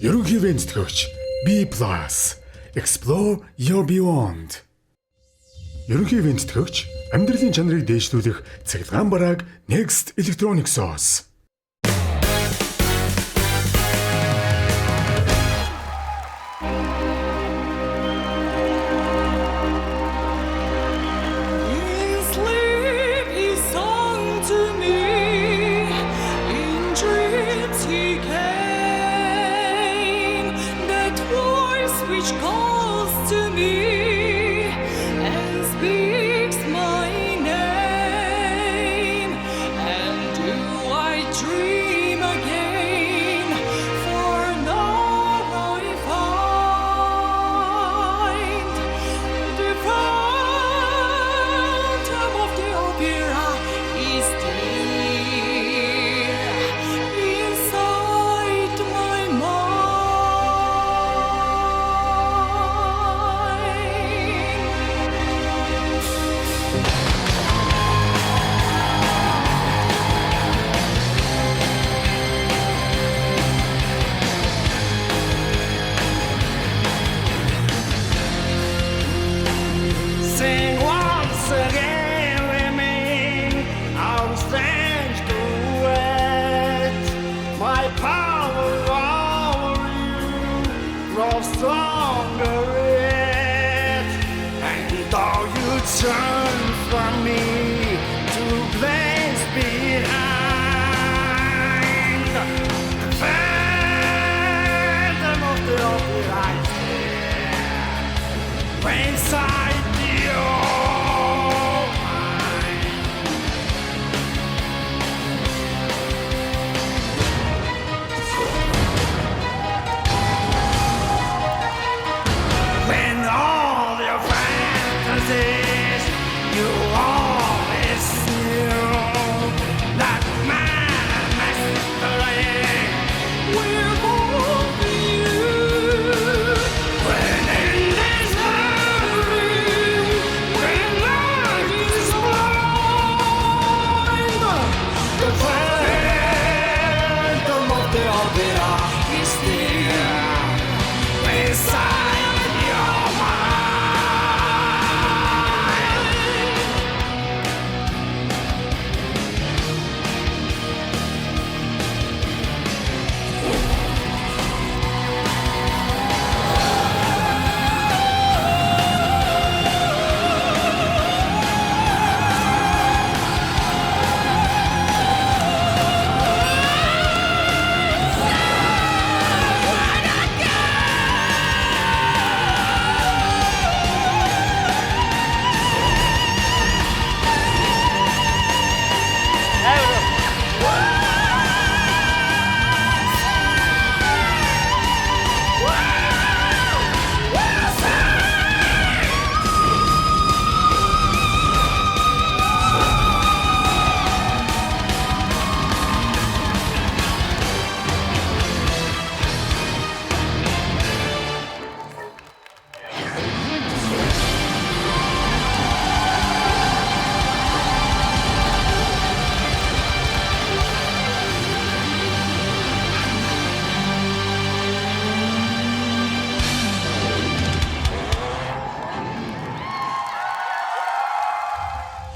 Ерөнхий венцлэгч B+ Explore your beyond. Ерөнхий венцлэгч амьдралын чанарыг дээшлүүлэх цахилгаан барааг Next Electronics-оос. Which calls to me and speaks my name, and do I dream again? For now I find the phantom of the opera is still inside my mind. Sing once again with me, our strange duet. My power over you grows stronger yet. And though you turn from me to place behind, the phantom of the opera is there. Inside when all your fantasies you always knew that man and mystery We're both you. when in this hurry when life is blind, the phantom of the opera is there inside your mind.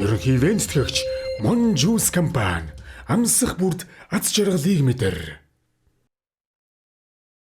Ерөнхий венцлэгч Mon Juice компани амсах бүрд аз жаргалыг мэдэр.